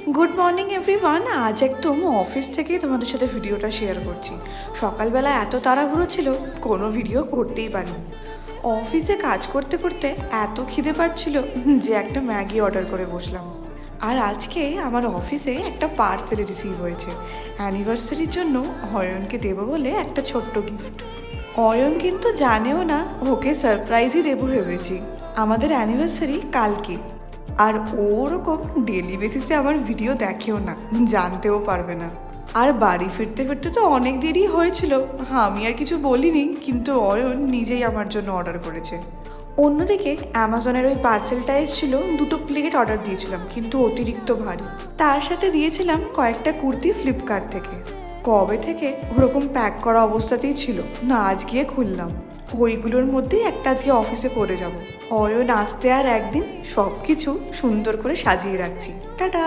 Good morning everyone. আজ একদম office থেকেই তোমাদের সাথে ভিডিওটা শেয়ার করছি। সকালবেলা এত তাড়াহুড়ো ছিল, কোনো ভিডিও করতেই পারিনি। অফিসে কাজ করতে করতে এত খিদে পাচ্ছিল যে একটা ম্যাগি অর্ডার করে বসলাম। আর আজকে আমার অফিসে একটা পার্সেল রিসিভ হয়েছে। অ্যানিভার্সারির জন্য অয়নকে দেবো বলে একটা ছোট্ট গিফট। অয়ন কিন্তু জানেও না ওকে সারপ্রাইজই দেবো ভেবেছি। আমাদের অ্যানিভার্সারি কালকে, আর ওরকম ডেলি বেসিসে আমার ভিডিও দেখেও না, জানতেও পারবে না। আর বাড়ি ফিরতে ফিরতে তো অনেক দেরি হয়েছিল, আমি আর কিছু বলিনি, কিন্তু অয়ন নিজেই আমার জন্য অর্ডার করেছে। অন্যদিকে অ্যামাজনের ওই পার্সেলটা এসেছিল, 2টো প্লেট অর্ডার দিয়েছিলাম কিন্তু অতিরিক্ত ভারী। তার সাথে দিয়েছিলাম কয়েকটা কুর্তি ফ্লিপকার্ট থেকে। কবে থেকে ওরকম প্যাক করা অবস্থাতেই ছিল, না আজ গিয়ে খুললাম। ওইগুলোর মধ্যেই একটা আজকে অফিসে পরে যাব। অয়ন আসতে আর একদিন, সব কিছু সুন্দর করে সাজিয়ে রাখছি। টাটা।